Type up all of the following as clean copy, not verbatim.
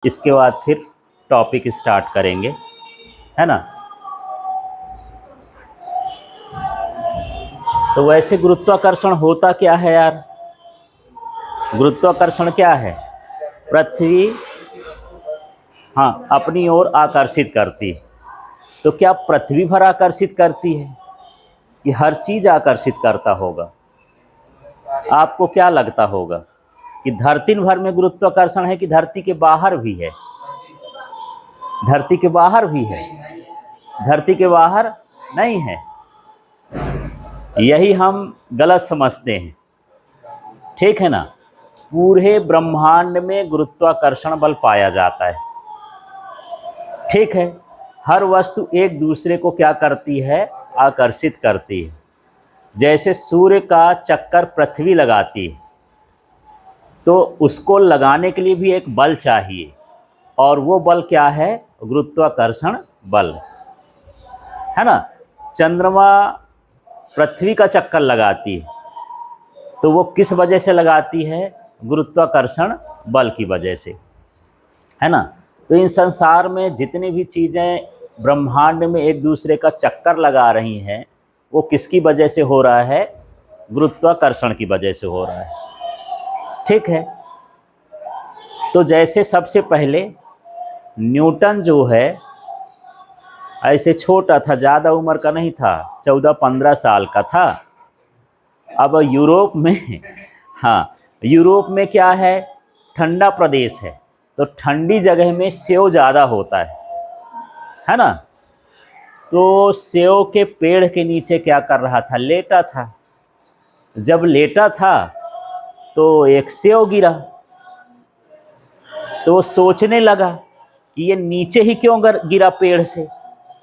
इसके बाद फिर टॉपिक स्टार्ट करेंगे, है ना। तो वैसे गुरुत्वाकर्षण होता क्या है यार? गुरुत्वाकर्षण क्या है? पृथ्वी अपनी ओर आकर्षित करती है। तो क्या पृथ्वी भर आकर्षित करती है कि हर चीज आकर्षित करता होगा? आपको क्या लगता होगा कि धरती भर में गुरुत्वाकर्षण है कि धरती के बाहर भी है? धरती के बाहर भी है, धरती के बाहर नहीं है। यही हम गलत समझते हैं, ठीक है ना। पूरे ब्रह्मांड में गुरुत्वाकर्षण बल पाया जाता है, ठीक है। हर वस्तु एक दूसरे को क्या करती है? आकर्षित करती है। जैसे सूर्य का चक्कर पृथ्वी लगाती है, तो उसको लगाने के लिए भी एक बल चाहिए, और वो बल क्या है? गुरुत्वाकर्षण बल, है ना। चंद्रमा पृथ्वी का चक्कर लगाती है, तो वो किस वजह से लगाती है? गुरुत्वाकर्षण बल की वजह से, है ना। तो इन संसार में जितनी भी चीज़ें ब्रह्मांड में एक दूसरे का चक्कर लगा रही हैं, वो किसकी वजह से हो रहा है? गुरुत्वाकर्षण की वजह से हो रहा है, ठीक है। तो जैसे सबसे पहले न्यूटन जो है ऐसे छोटा था, ज़्यादा उम्र का नहीं था, 14-15 साल का था। अब यूरोप में यूरोप में क्या है? ठंडा प्रदेश है, तो ठंडी जगह में सेव ज़्यादा होता है ना। तो सेव के पेड़ के नीचे क्या कर रहा था? लेटा था। जब लेटा था तो एक सेव गिरा, तो सोचने लगा कि ये नीचे ही क्यों गिरा, पेड़ से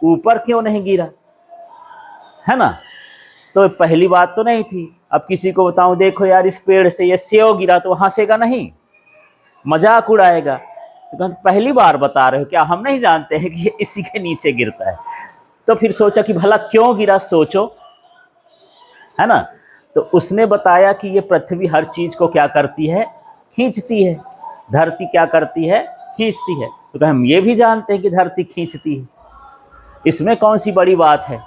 ऊपर क्यों नहीं गिरा, है ना। तो पहली बात तो नहीं थी। अब किसी को बताऊं, देखो यार इस पेड़ से ये सेव गिरा, तो हंसेगा नहीं, मजाक उड़ाएगा। तो पहली बार बता रहे हो क्या? हम नहीं जानते हैं कि ये इसी के नीचे गिरता है। तो फिर सोचा कि भला क्यों गिरा, सोचो, है ना। तो उसने बताया कि ये पृथ्वी हर चीज को क्या करती है? खींचती है। धरती क्या करती है? खींचती है। तो हम ये भी जानते हैं कि धरती खींचती है, इसमें कौन सी बड़ी बात है?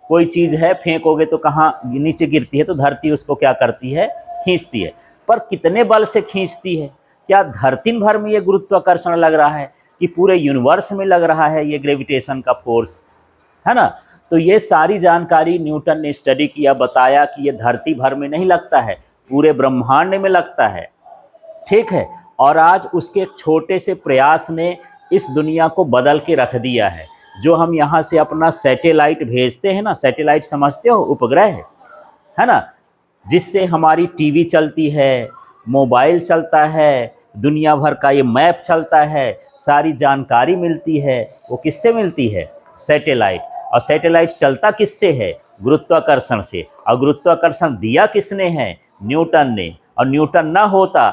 कोई चीज है, फेंकोगे तो कहाँ नीचे गिरती है, तो धरती उसको क्या करती है? खींचती है। पर कितने बल से खींचती है? क्या धरती भर में ये गुरुत्वाकर्षण लग रहा है कि पूरे यूनिवर्स में लग रहा है ये ग्रेविटेशन का फोर्स, है ना। तो ये सारी जानकारी न्यूटन ने स्टडी किया, बताया कि ये धरती भर में नहीं लगता है, पूरे ब्रह्मांड में लगता है, ठीक है। और आज उसके एक छोटे से प्रयास ने इस दुनिया को बदल के रख दिया है। जो हम यहाँ से अपना सैटेलाइट भेजते हैं ना, सैटेलाइट समझते हो? उपग्रह, है ना, जिससे हमारी टीवी चलती है, मोबाइल चलता है, दुनिया भर का ये मैप चलता है, सारी जानकारी मिलती है। वो किससे मिलती है? सैटेलाइट। और सैटेलाइट चलता किससे है? गुरुत्वाकर्षण से। और गुरुत्वाकर्षण दिया किसने है? न्यूटन ने। और न्यूटन ना होता,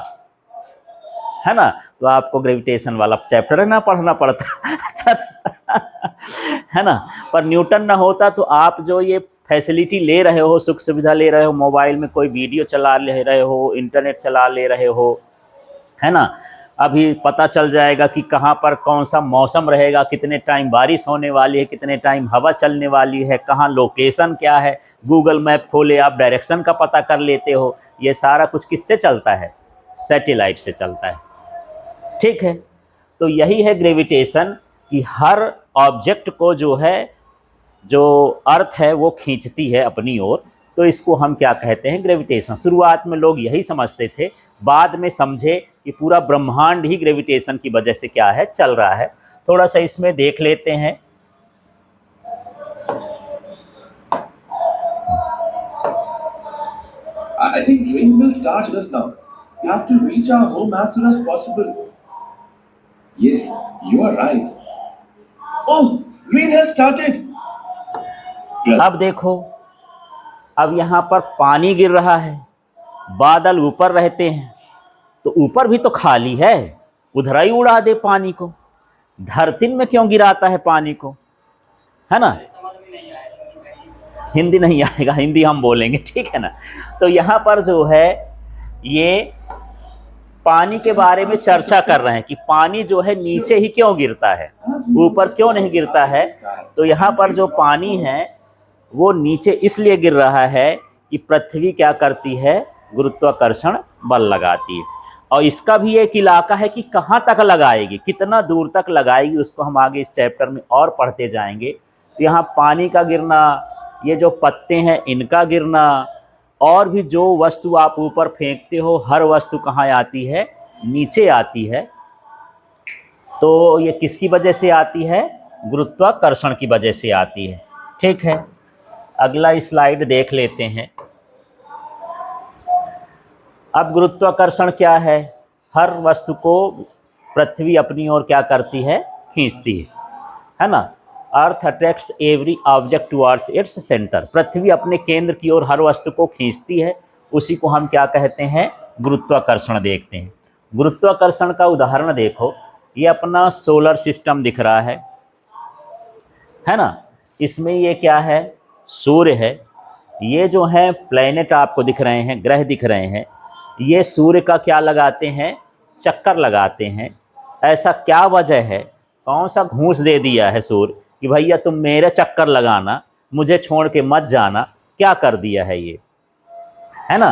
है ना, तो आपको ग्रेविटेशन वाला चैप्टर ना पढ़ना पड़ता है ना। पर न्यूटन ना होता तो आप जो ये फैसिलिटी ले रहे हो, सुख सुविधा ले रहे हो, मोबाइल में कोई वीडियो चला ले रहे हो, इंटरनेट चला ले रहे हो, है ना। अभी पता चल जाएगा कि कहाँ पर कौन सा मौसम रहेगा, कितने टाइम बारिश होने वाली है, कितने टाइम हवा चलने वाली है, कहाँ लोकेशन क्या है। गूगल मैप खोले आप, डायरेक्शन का पता कर लेते हो। ये सारा कुछ किससे चलता है? सैटेलाइट से चलता है, ठीक है। तो यही है ग्रेविटेशन, कि हर ऑब्जेक्ट को जो है, जो अर्थ है वो खींचती है अपनी ओर। तो इसको हम क्या कहते हैं? ग्रेविटेशन। शुरुआत में लोग यही समझते थे, बाद में समझे कि पूरा ब्रह्मांड ही ग्रेविटेशन की वजह से क्या है? चल रहा है। थोड़ा सा इसमें देख लेते हैं। I think rain will start just now. We have to reach our home as soon as possible. Yes, you are right. Oh, rain has started. अब देखो, अब यहाँ पर पानी गिर रहा है, बादल ऊपर रहते हैं, तो ऊपर भी तो खाली है, उधर ही उड़ा दे पानी को। धरती में क्यों गिराता है पानी को, है ना। हिंदी नहीं आएगा, हिंदी हम बोलेंगे, ठीक है ना। तो यहाँ पर जो है, ये पानी के बारे में चर्चा कर रहे हैं कि पानी जो है नीचे ही क्यों गिरता है, ऊपर क्यों नहीं गिरता है। तो यहाँ पर जो पानी है वो नीचे इसलिए गिर रहा है कि पृथ्वी क्या करती है, गुरुत्वाकर्षण बल लगाती है। और इसका भी एक इलाका है कि कहाँ तक लगाएगी, कितना दूर तक लगाएगी, उसको हम आगे इस चैप्टर में और पढ़ते जाएंगे। तो यहाँ पानी का गिरना, ये जो पत्ते हैं इनका गिरना, और भी जो वस्तु आप ऊपर फेंकते हो हर वस्तु कहाँ आती है, नीचे आती है। तो ये किसकी वजह से आती है, गुरुत्वाकर्षण की वजह से आती है। ठीक है, अगला स्लाइड देख लेते हैं। अब गुरुत्वाकर्षण क्या है, हर वस्तु को पृथ्वी अपनी ओर क्या करती है, खींचती है ना। Earth attracts every object towards its centre, पृथ्वी अपने केंद्र की ओर हर वस्तु को खींचती है, उसी को हम क्या कहते हैं, गुरुत्वाकर्षण। देखते हैं गुरुत्वाकर्षण का उदाहरण देखो, ये अपना सोलर सिस्टम दिख रहा है ना। इसमें ये क्या है, सूर्य है। ये जो है प्लैनेट आपको दिख रहे हैं, ग्रह दिख रहे हैं, ये सूर्य का क्या लगाते हैं, चक्कर लगाते हैं। ऐसा क्या वजह है, कौन सा घूस दे दिया है सूर्य कि भैया तुम मेरे चक्कर लगाना, मुझे छोड़ के मत जाना, क्या कर दिया है ये, है ना।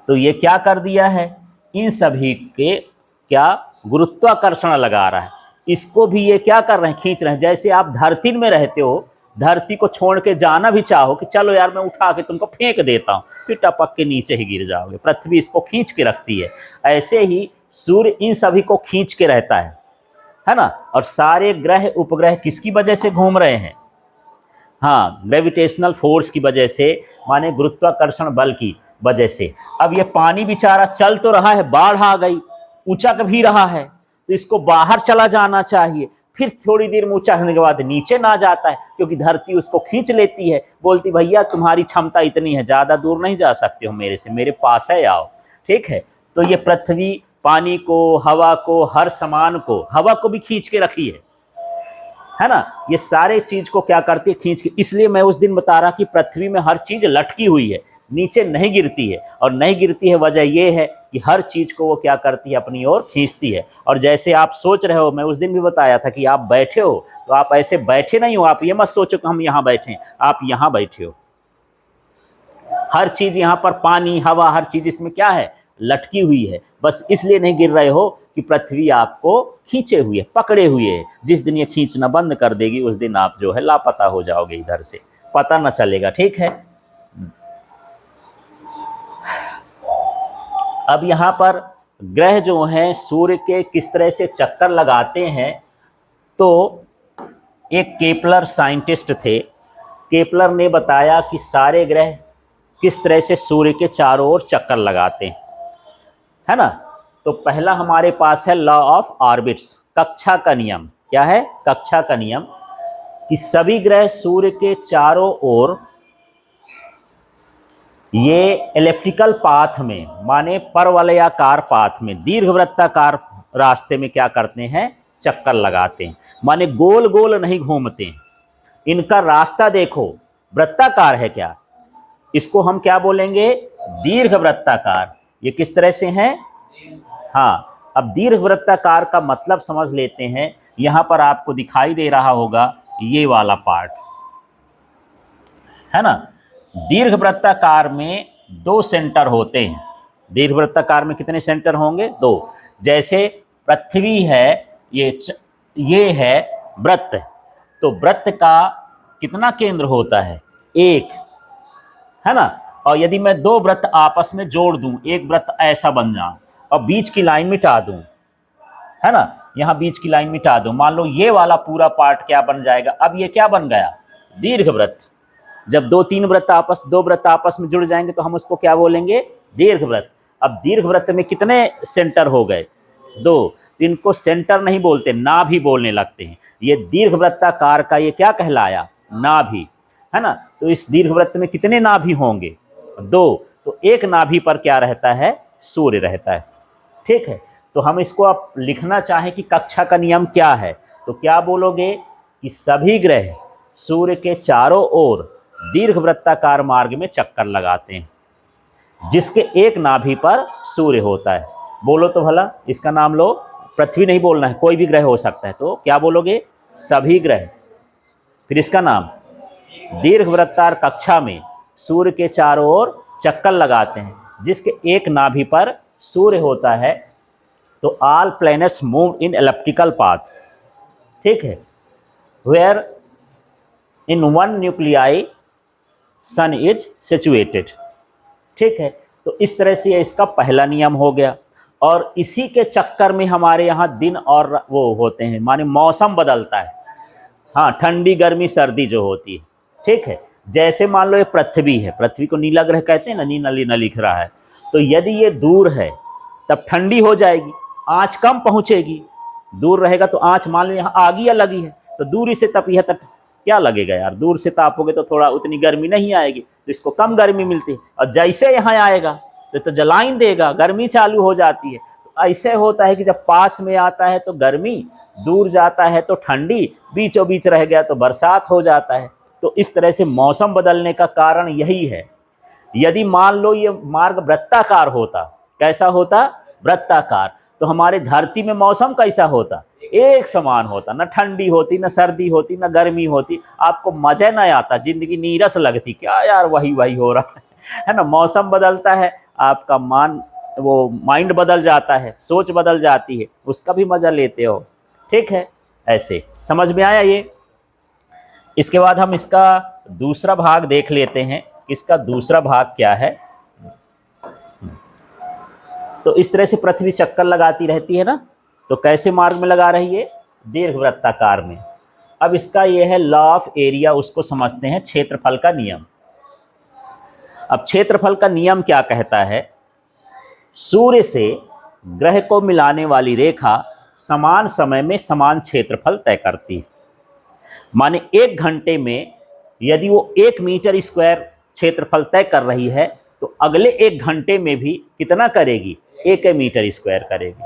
तो ये क्या कर दिया है, इन सभी के क्या गुरुत्वाकर्षण लगा रहा है। इसको भी ये क्या कर रहे हैं, खींच रहे हैं। जैसे आप धरती में रहते हो, धरती को छोड़ के जाना भी चाहो कि चलो यार मैं उठा के तुमको फेंक देता हूँ, फिर टपक के नीचे ही गिर जाओगे, पृथ्वी इसको खींच के रखती है। ऐसे ही सूर्य इन सभी को खींच के रहता है ना। और सारे ग्रह उपग्रह किसकी वजह से घूम रहे हैं, हाँ, ग्रेविटेशनल फोर्स की वजह से, माने गुरुत्वाकर्षण बल की वजह से। अब ये पानी बेचारा चल तो रहा है, बाढ़ आ गई, ऊंचा भी रहा है, तो इसको बाहर चला जाना चाहिए, फिर थोड़ी देर में ऊंचा होने के बाद नीचे ना जाता है, क्योंकि धरती उसको खींच लेती है, बोलती भैया तुम्हारी क्षमता इतनी है, ज़्यादा दूर नहीं जा सकते हो मेरे से, मेरे पास है आओ। ठीक है, तो ये पृथ्वी पानी को, हवा को, हर सामान को, हवा को भी खींच के रखी है ना। ये सारे चीज को क्या करती है, खींच के। इसलिए मैं उस दिन बता रहा कि पृथ्वी में हर चीज लटकी हुई है, नीचे नहीं गिरती है। और नहीं गिरती है वजह यह है कि हर चीज को वो क्या करती है, अपनी ओर खींचती है। और जैसे आप सोच रहे हो, मैं उस दिन भी बताया था कि आप बैठे हो तो आप ऐसे बैठे नहीं हो, आप ये मत सोचो कि हम यहाँ बैठे हैं, आप यहाँ बैठे हो। हर चीज यहाँ पर, पानी, हवा, हर चीज इसमें क्या है, लटकी हुई है। बस इसलिए नहीं गिर रहे हो कि पृथ्वी आपको खींचे हुए, पकड़े हुए है। जिस दिन ये खींचना बंद कर देगी उस दिन आप जो है लापता हो जाओगे, इधर से पता न चलेगा। ठीक है, अब यहाँ पर ग्रह जो हैं सूर्य के किस तरह से चक्कर लगाते हैं, तो एक केपलर साइंटिस्ट थे, केपलर ने बताया कि सारे ग्रह किस तरह से सूर्य के चारों ओर चक्कर लगाते हैं, है ना। तो पहला हमारे पास है लॉ ऑफ ऑर्बिट्स, कक्षा का नियम। क्या है, कक्षा का नियम, कि सभी ग्रह सूर्य के चारों ओर ये इलेप्टिकल पाथ में, माने परवलयाकार पाथ में, दीर्घवृत्ताकार रास्ते में क्या करते हैं, चक्कर लगाते हैं। माने गोल गोल नहीं घूमते हैं। इनका रास्ता देखो वृत्ताकार है क्या, इसको हम क्या बोलेंगे, दीर्घवृत्ताकार। ये किस तरह से हैं, हाँ। अब दीर्घवृत्ताकार का मतलब समझ लेते हैं। यहां पर आपको दिखाई दे रहा होगा ये वाला पार्ट, है ना। दीर्घवृत्ताकार में 2 सेंटर होते हैं। दीर्घवृत्ताकार में कितने सेंटर होंगे, 2। जैसे पृथ्वी है, ये है वृत्त, तो वृत्त का कितना केंद्र होता है, 1, है ना। और यदि मैं 2 वृत्त आपस में जोड़ दूं, एक वृत्त ऐसा बन जाए और बीच की लाइन मिटा दूं, है ना, यहां बीच की लाइन मिटा दूं, मान लो ये वाला पूरा पार्ट क्या बन जाएगा, अब ये क्या बन गया, दीर्घवृत्त। जब 2 वृत्त आपस में जुड़ जाएंगे तो हम उसको क्या बोलेंगे, दीर्घवृत्त। अब दीर्घवृत्त में कितने सेंटर हो गए, 2। इनको सेंटर नहीं बोलते, नाभि बोलने लगते हैं। ये दीर्घवृत्ताकार का ये क्या कहलाया, नाभि, है ना। तो इस दीर्घवृत्त में कितने नाभि होंगे, 2। तो एक नाभि पर क्या रहता है, सूर्य रहता है। ठीक है, तो हम इसको अब लिखना चाहें कि कक्षा का नियम क्या है, तो क्या बोलोगे कि सभी ग्रह सूर्य के चारों ओर दीर्घवृत्ताकार मार्ग में चक्कर लगाते हैं, जिसके एक नाभि पर सूर्य होता है। बोलो तो भला, इसका नाम लो। पृथ्वी नहीं बोलना है, कोई भी ग्रह हो सकता है, तो क्या बोलोगे? सभी ग्रह। फिर इसका नाम, दीर्घवृत्ताकार कक्षा में सूर्य के चारों ओर चक्कर लगाते हैं, जिसके एक नाभि पर सूर्य होता है, तो all planets move in elliptical path. ठीक है, where in one nuclei sun is situated. ठीक है, तो इस तरह से ये इसका पहला नियम हो गया। और इसी के चक्कर में हमारे यहाँ दिन और वो होते हैं, माने मौसम बदलता है। हाँ, ठंडी गर्मी सर्दी जो होती है। ठीक है, जैसे मान लो ये पृथ्वी है, पृथ्वी को नीला ग्रह कहते हैं ना, नीला नीला लिख रहा है, तो यदि ये दूर है तब ठंडी हो जाएगी, आँच कम पहुँचेगी। दूर रहेगा तो आँच मान लो यहाँ आगी या लगी है, तो दूरी से तपिया तक क्या लगेगा यार, दूर से तापोगे तो थोड़ा उतनी गर्मी नहीं आएगी, तो इसको कम गर्मी मिलती है। और जैसे यहाँ आएगा तो जलाइन देगा, गर्मी चालू हो जाती है। तो ऐसे होता है कि जब पास में आता है तो गर्मी, दूर जाता है तो ठंडी, बीचों बीच रह गया तो बरसात हो जाता है। तो इस तरह से मौसम बदलने का कारण यही है। यदि मान लो ये मार्ग वृत्ताकार होता, कैसा होता? वृत्ताकार, तो हमारे धरती में मौसम कैसा होता? एक समान होता, न ठंडी होती, न सर्दी होती, न गर्मी होती, आपको मजा न आता, जिंदगी नीरस लगती, क्या यार वही वही हो रहा है ना। मौसम बदलता है, आपका माइंड बदल जाता है, सोच बदल जाती है, उसका भी मजा लेते हो। ठीक है, ऐसे समझ में आया ये। इसके बाद हम इसका दूसरा भाग देख लेते हैं, इसका दूसरा भाग क्या है। तो इस तरह से पृथ्वी चक्कर लगाती रहती है ना, तो कैसे मार्ग में लगा रही है? दीर्घवृत्ताकार में। अब इसका यह है लॉ ऑफ एरिया, उसको समझते हैं, क्षेत्रफल का नियम। अब क्षेत्रफल का नियम क्या कहता है? सूर्य से ग्रह को मिलाने वाली रेखा समान समय में समान क्षेत्रफल तय करती है। माने 1 घंटे में यदि वो 1 मीटर स्क्वायर क्षेत्रफल तय कर रही है, तो अगले 1 घंटे में भी कितना करेगी? 1 मीटर स्क्वायर करेगी।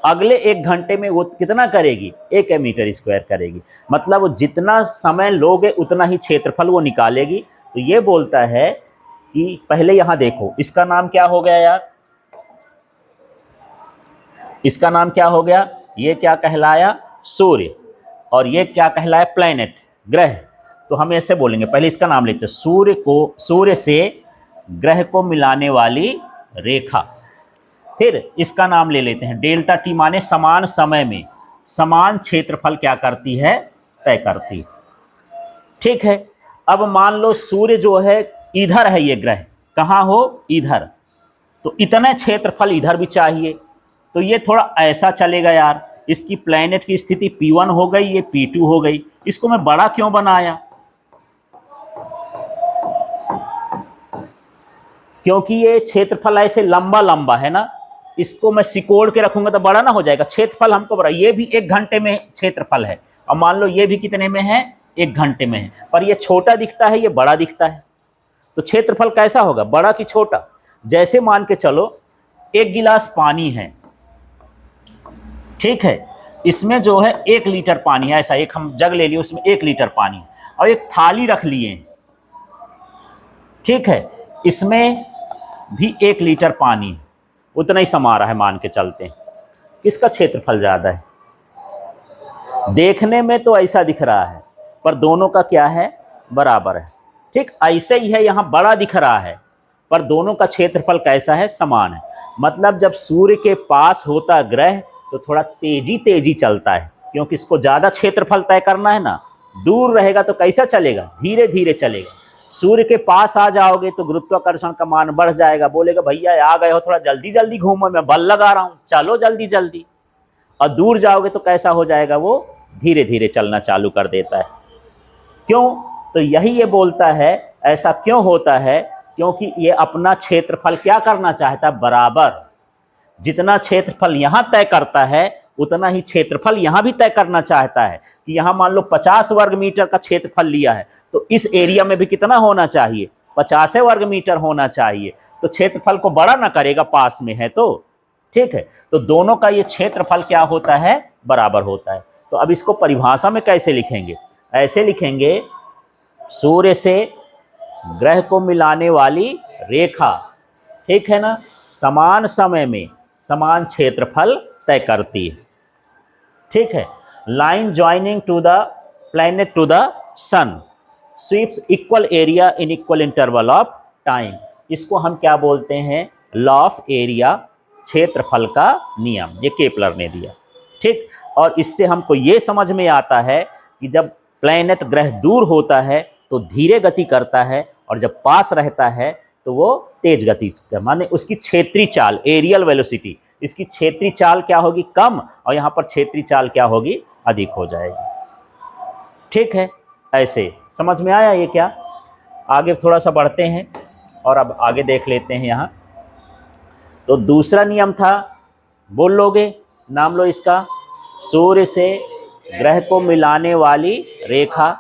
अगले 1 घंटे में वो कितना करेगी? 1 मीटर स्क्वायर करेगी। मतलब वो जितना समय लोगे उतना ही क्षेत्रफल वो निकालेगी। तो ये बोलता है कि पहले यहाँ देखो, इसका नाम क्या हो गया यार? इसका नाम क्या हो गया? ये क्या कहलाया? सूर्य। और ये क्या कहलाया? प्लैनेट, ग्रह। तो हम ऐसे बोलेंगे, पहले इसका नाम लेते हैं, सूर्य से ग्रह को मिलाने वाली रेखा। फिर इसका नाम ले लेते हैं डेल्टा टी, माने समान समय में समान क्षेत्रफल क्या करती है? तय करती। ठीक है, अब मान लो सूर्य जो है इधर है, ये ग्रह कहाँ हो? इधर, तो इतने क्षेत्रफल इधर भी चाहिए। तो ये थोड़ा ऐसा चलेगा यार, इसकी प्लैनेट की स्थिति P1 हो गई, ये P2 हो गई। इसको मैं बड़ा क्यों बनाया? क्योंकि ये क्षेत्रफल ऐसे लंबा लंबा है ना, इसको मैं सिकोड़ के रखूंगा तो बड़ा ना हो जाएगा। क्षेत्रफल हमको बड़ा, ये भी 1 घंटे में क्षेत्रफल है, और मान लो ये भी कितने में है? 1 घंटे में है, पर ये छोटा दिखता है, ये बड़ा दिखता है। तो क्षेत्रफल कैसा होगा? बड़ा कि छोटा? जैसे मान के चलो 1 गिलास पानी है, ठीक है, इसमें जो है 1 लीटर पानी है, ऐसा एक हम जग ले लिए, उसमें 1 लीटर पानी, और एक थाली रख लिए, ठीक है, इसमें भी 1 लीटर पानी, उतना ही समा रहा है, मान के चलते हैं। किसका क्षेत्रफल ज़्यादा है? देखने में तो ऐसा दिख रहा है, पर दोनों का क्या है? बराबर है। ठीक ऐसे ही है, यहाँ बड़ा दिख रहा है, पर दोनों का क्षेत्रफल कैसा है? समान है। मतलब जब सूर्य के पास होता ग्रह तो थोड़ा तेजी चलता है, क्योंकि इसको ज़्यादा क्षेत्रफल तय करना है ना। दूर रहेगा तो कैसा चलेगा? धीरे धीरे चलेगा। सूर्य के पास आ जाओगे तो गुरुत्वाकर्षण का मान बढ़ जाएगा, बोलेगा भैया आ गए हो, थोड़ा जल्दी जल्दी घूमो, मैं बल लगा रहा हूँ, चलो जल्दी जल्दी। और दूर जाओगे तो कैसा हो जाएगा? वो धीरे धीरे चलना चालू कर देता है। क्यों? तो यही ये बोलता है, ऐसा क्यों होता है? क्योंकि ये अपना क्षेत्रफल क्या करना चाहता है? बराबर। जितना क्षेत्रफल यहाँ तय करता है उतना ही क्षेत्रफल यहाँ भी तय करना चाहता है। कि यहाँ मान लो 50 वर्ग मीटर का क्षेत्रफल लिया है, तो इस एरिया में भी कितना होना चाहिए? 50 वर्ग मीटर होना चाहिए। तो क्षेत्रफल को बड़ा ना करेगा, पास में है तो। ठीक है, तो दोनों का ये क्षेत्रफल क्या होता है? बराबर होता है। तो अब इसको परिभाषा में कैसे लिखेंगे? ऐसे लिखेंगे, सूर्य से ग्रह को मिलाने वाली रेखा, ठीक है ना, समान समय में समान क्षेत्रफल तय करती है। ठीक है, line joining to the planet to the sun sweeps equal area in equal interval of time. इसको हम क्या बोलते हैं? लॉ ऑफ एरिया, क्षेत्रफल का नियम, ये केपलर ने दिया। ठीक, और इससे हमको ये समझ में आता है कि जब प्लैनेट ग्रह दूर होता है तो धीरे गति करता है, और जब पास रहता है तो वो तेज गति, माने उसकी क्षेत्रीय चाल, एरियल वेलोसिटी, इसकी क्षेत्रीय चाल क्या होगी? कम, और यहाँ पर क्षेत्रीय चाल क्या होगी? अधिक हो जाएगी। ठीक है, ऐसे समझ में आया ये क्या? आगे थोड़ा सा बढ़ते हैं और अब आगे देख लेते हैं यहाँ। तो दूसरा नियम था, बोल लोगे? नाम लो इसका। सूर्य से ग्रह को मिलाने वाली रेखा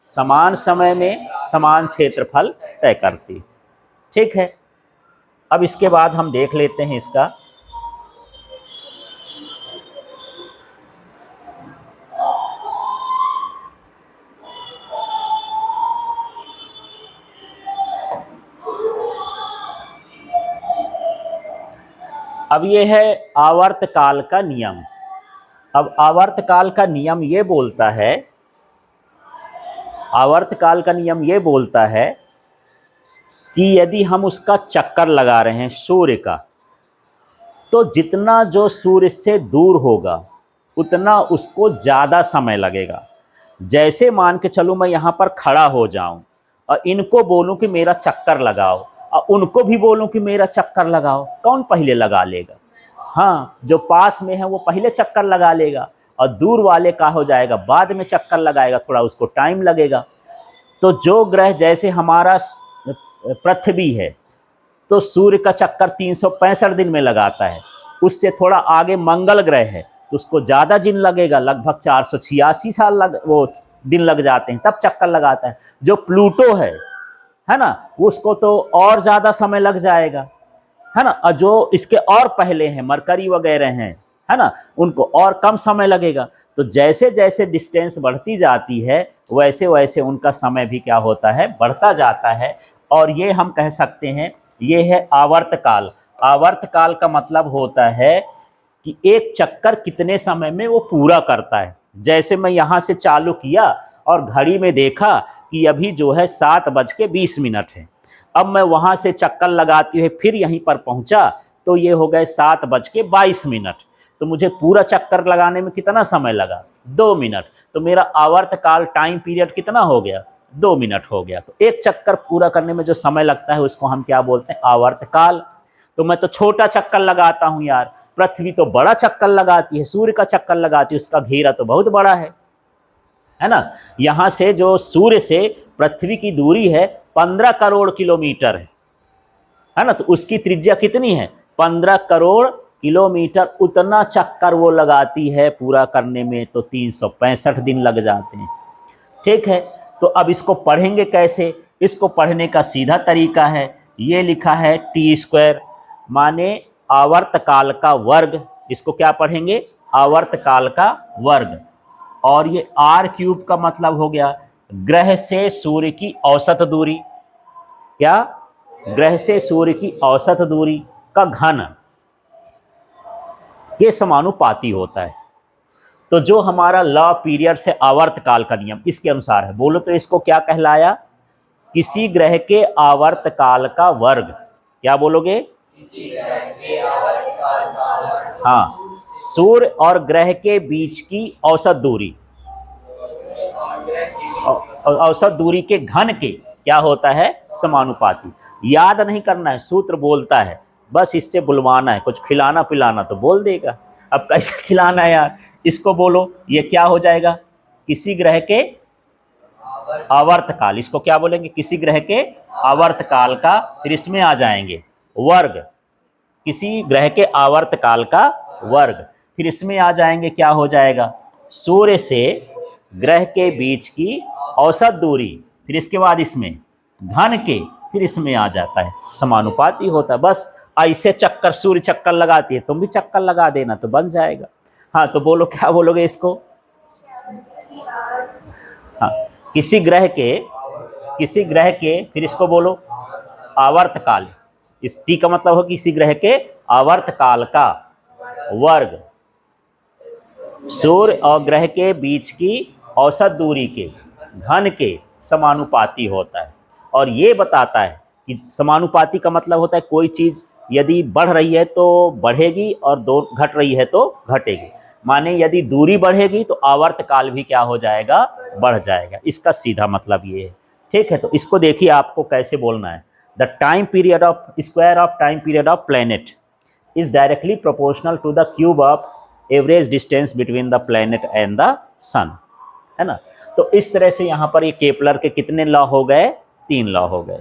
समान समय में समान क्षेत्रफल तय करती। ठीक है, अब इसके बाद हम देख लेते हैं इसका। अब ये है आवर्तकाल का नियम। अब आवर्तकाल का नियम ये बोलता है, आवर्तकाल का नियम ये बोलता है कि यदि हम उसका चक्कर लगा रहे हैं सूर्य का, तो जितना जो सूर्य से दूर होगा उतना उसको ज़्यादा समय लगेगा। जैसे मान के चलूँ मैं यहाँ पर खड़ा हो जाऊँ और इनको बोलूँ कि मेरा चक्कर लगाओ, और उनको भी बोलूँ कि मेरा चक्कर लगाओ, कौन पहले लगा लेगा? हाँ, जो पास में है वो पहले चक्कर लगा लेगा, और दूर वाले का हो जाएगा बाद में चक्कर लगाएगा, थोड़ा उसको टाइम लगेगा। तो जो ग्रह, जैसे हमारा पृथ्वी है तो सूर्य का चक्कर 365 दिन में लगाता है, उससे थोड़ा आगे मंगल ग्रह है तो उसको ज़्यादा दिन लगेगा, लगभग 486 साल वो दिन लग जाते हैं, तब चक्कर लगाता है। जो प्लूटो है ना, उसको तो और ज़्यादा समय लग जाएगा, है ना। और जो इसके और पहले हैं, मरकरी वगैरह हैं, है ना, उनको और कम समय लगेगा। तो जैसे जैसे डिस्टेंस बढ़ती जाती है वैसे वैसे उनका समय भी क्या होता है? बढ़ता जाता है। और ये हम कह सकते हैं ये है आवर्तकाल। आवर्तकाल का मतलब होता है कि एक चक्कर कितने समय में वो पूरा करता है। जैसे मैं यहाँ से चालू किया और घड़ी में देखा कि अभी जो है 7:20 है, अब मैं वहाँ से चक्कर लगाती हुए फिर यहीं पर पहुँचा तो ये हो गए 7:22। तो मुझे पूरा चक्कर लगाने में कितना समय लगा? 2 मिनट। तो मेरा आवर्तकाल टाइम पीरियड कितना हो गया? 2 मिनट हो गया। तो एक चक्कर पूरा करने में जो समय लगता है उसको हम क्या बोलते हैं? आवर्तकाल। तो मैं तो छोटा चक्कर लगाता हूँ यार, पृथ्वी तो बड़ा चक्कर लगाती है, सूर्य का चक्कर लगाती है, उसका घेरा तो बहुत बड़ा है ना। यहाँ से जो सूर्य से पृथ्वी की दूरी है 15 करोड़ किलोमीटर है ना। तो उसकी त्रिज्या कितनी है? 15 करोड़ किलोमीटर। उतना चक्कर वो लगाती है पूरा करने में तो 365 दिन लग जाते हैं। ठीक है, तो अब इसको पढ़ेंगे कैसे? इसको पढ़ने का सीधा तरीका है, ये लिखा है t² माने आवर्तकाल का वर्ग। इसको क्या पढ़ेंगे? आवर्तकाल का वर्ग। और ये r³ का मतलब हो गया ग्रह से सूर्य की औसत दूरी। क्या? ग्रह से सूर्य की औसत दूरी का घन, ये समानुपाती होता है। तो जो हमारा लॉ पीरियड से आवर्तकाल का नियम इसके अनुसार है। बोलो तो इसको क्या कहलाया? किसी ग्रह के आवर्तकाल का वर्ग। क्या बोलोगे? किसी ग्रह के आवर्तकाल का वर्ग। हाँ, सूर्य और ग्रह के बीच की औसत दूरी, औसत दूरी के घन के क्या होता है? समानुपाती। याद नहीं करना है, सूत्र बोलता है, बस इससे बुलवाना है। कुछ खिलाना पिलाना तो बोल देगा। अब कैसे खिलाना है यार? इसको बोलो, ये क्या हो जाएगा? किसी ग्रह के आवर्तकाल। इसको क्या बोलेंगे? किसी ग्रह के आवर्तकाल का, फिर इसमें आ जाएंगे वर्ग। किसी ग्रह के आवर्तकाल का वर्ग, फिर इसमें आ जाएंगे, क्या हो जाएगा? सूर्य से ग्रह के बीच की औसत दूरी, फिर इसके बाद इसमें घन के, फिर इसमें आ जाता है समानुपाती होता है। बस ऐसे चक्कर सूर्य चक्कर लगाती है, तुम भी चक्कर लगा देना तो बन जाएगा। हाँ, तो बोलो, क्या बोलोगे इसको? हाँ, किसी ग्रह के, फिर इसको बोलो आवर्तकाल। इस टी का मतलब हो किसी ग्रह के आवर्तकाल का, वर्ग सूर्य और ग्रह के बीच की औसत दूरी के घन के समानुपाती होता है। और ये बताता है कि समानुपाती का मतलब होता है कोई चीज़ यदि बढ़ रही है तो बढ़ेगी और दो घट रही है तो घटेगी। माने यदि दूरी बढ़ेगी तो आवर्तकाल भी क्या हो जाएगा, बढ़ जाएगा। इसका सीधा मतलब ये है। ठीक है, तो इसको देखिए आपको कैसे बोलना है। The time period of square of time period of planet is directly proportional to the cube of average distance between the planet and the sun, है ना। तो इस तरह से यहाँ पर ये केपलर के कितने लॉ हो गए, 3 लॉ हो गए।